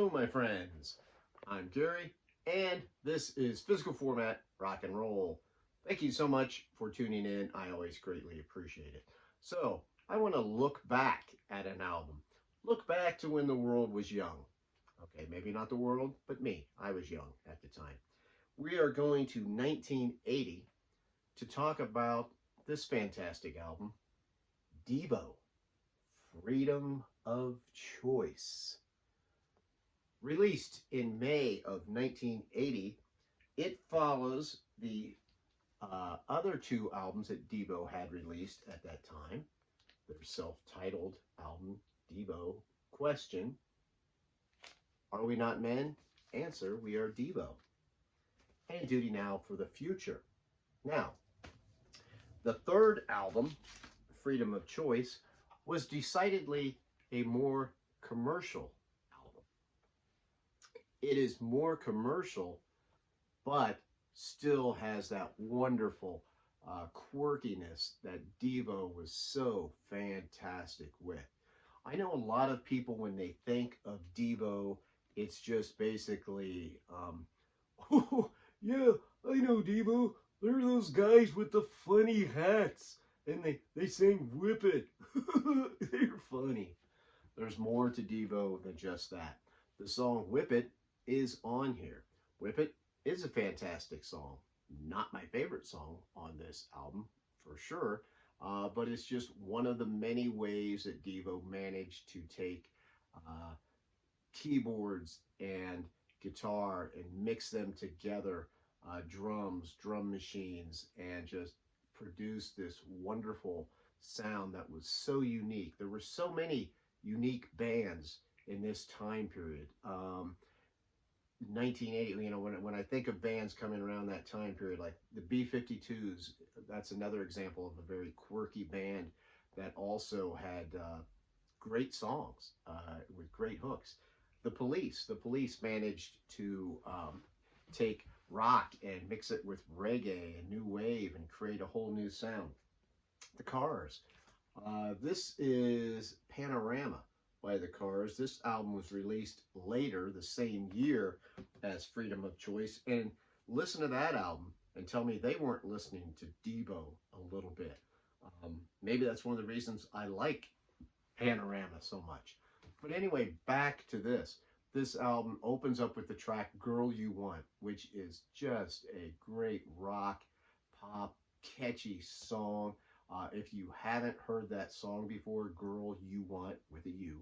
Hello, my friends. I'm Gary, and this is Physical Format Rock and Roll. Thank you so much for tuning in. I always greatly appreciate it. So, I want to look back at an album. Look back to when the world was young. Okay, maybe not the world, but me. I was young at the time. We are going to 1980 to talk about this fantastic album, Devo, Freedom of Choice. Released in May of 1980, it follows the other two albums that Devo had released at that time. Their self-titled album, Devo Question. Are we not men? Answer, we are Devo. And Duty Now for the Future. Now, the third album, Freedom of Choice, was decidedly a more commercial album. It is more commercial, but still has that wonderful quirkiness that Devo was so fantastic with. I know a lot of people, when they think of Devo, it's just basically, oh, yeah, I know Devo. They're those guys with the funny hats, and they sing Whip It. They're funny. There's more to Devo than just that. The song Whip It is on here. Whip It is a fantastic song. Not my favorite song on this album, for sure, but it's just one of the many ways that Devo managed to take uh, keyboards and guitar and mix them together, drums, drum machines, and just produce this wonderful sound that was so unique. There were so many unique bands in this time period. 1980, when I think of bands coming around that time period, like the B-52s, that's another example of a very quirky band that also had great songs with great hooks. The Police managed to take rock and mix it with reggae and new wave and create a whole new sound. The Cars. This is Panorama by The Cars. This album was released later, the same year as Freedom of Choice. And listen to that album and tell me they weren't listening to Devo a little bit. Maybe that's one of the reasons I like Panorama so much. But anyway, back to this. This album opens up with the track Girl You Want, which is just a great rock, pop, catchy song. If you haven't heard that song before, Girl You Want with a U,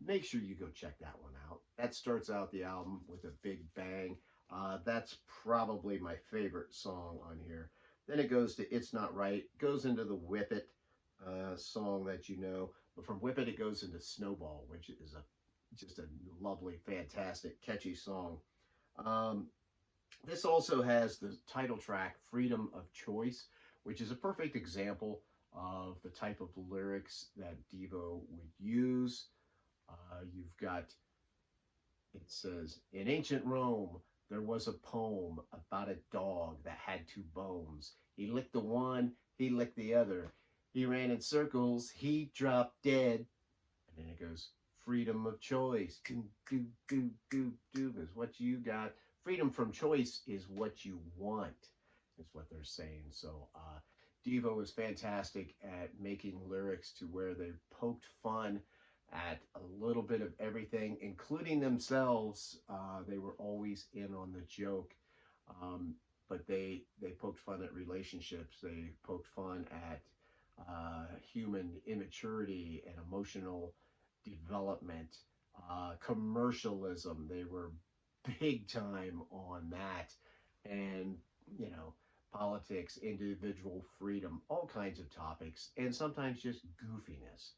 make sure you go check that one out. That starts out the album with a big bang. That's probably my favorite song on here. Then it goes to It's Not Right, goes into the Whip It song that you know. But from Whip It, it goes into Snowball, which is just a lovely, fantastic, catchy song. Um, this also has the title track, Freedom of Choice, which is a perfect example of the type of lyrics that Devo would use. You've got, it says, in ancient Rome, there was a poem about a dog that had two bones. He licked the one, he licked the other. He ran in circles, he dropped dead. And then it goes, freedom of choice. Do, do, do, do, do is what you got. Freedom from choice is what you want, is what they're saying. So Devo is fantastic at making lyrics to where they poked fun at a little bit of everything, including themselves. They were always in on the joke. But they poked fun at relationships. They poked fun at human immaturity and emotional development, commercialism. They were big time on that, and politics, individual freedom, all kinds of topics, and sometimes just goofiness.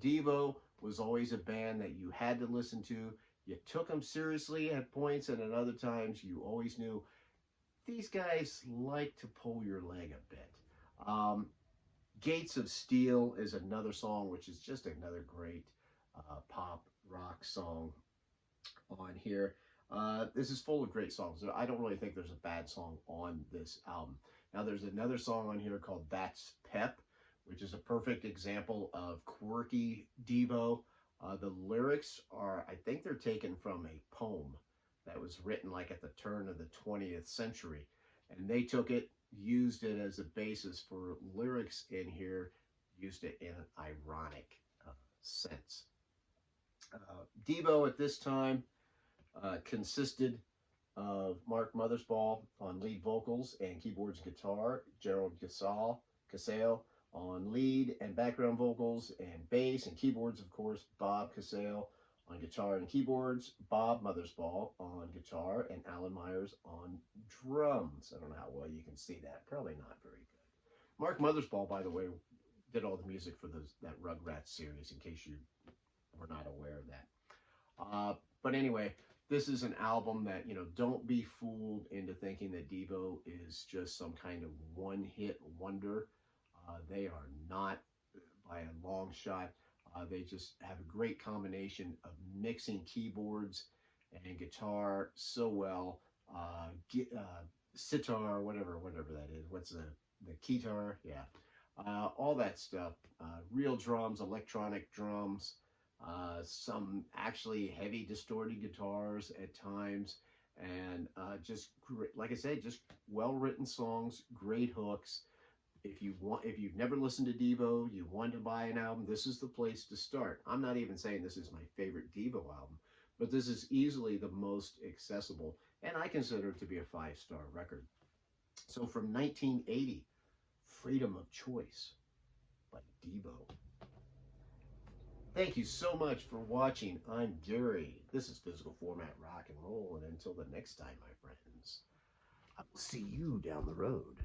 Devo was always a band that you had to listen to. You took them seriously at points, and at other times you always knew these guys like to pull your leg a bit. Gates of Steel is another song, which is just another great pop rock song on here. This is full of great songs. I don't really think there's a bad song on this album. Now, there's another song on here called That's Pep, which is a perfect example of quirky Devo. The lyrics are, I think they're taken from a poem that was written like at the turn of the 20th century. And they took it, used it as a basis for lyrics in here, used it in an ironic sense. Devo at this time consisted of Mark Mothersbaugh on lead vocals and keyboards and guitar, Gerald Casale on lead and background vocals and bass and keyboards, of course, Bob Casale on guitar and keyboards, Bob Mothersbaugh on guitar, and Alan Myers on drums. I don't know how well you can see that. Probably not very good. Mark Mothersbaugh, by the way, did all the music for that Rugrats series, in case you were not aware of that. But anyway, this is an album that, don't be fooled into thinking that Devo is just some kind of one hit wonder. They are not by a long shot. They just have a great combination of mixing keyboards and guitar so well. Sitar, whatever that is. What's the keytar? Yeah, all that stuff. Real drums, electronic drums, some actually heavy distorted guitars at times, and just like I said, just well written songs, great hooks. If you've never listened to Devo, you want to buy an album, this is the place to start. I'm not even saying this is my favorite Devo album, but this is easily the most accessible, and I consider it to be a 5-star record. So from 1980, Freedom of Choice by Devo. Thank you so much for watching. I'm Gary. This is Physical Format Rock and Roll, and until the next time, my friends, I will see you down the road.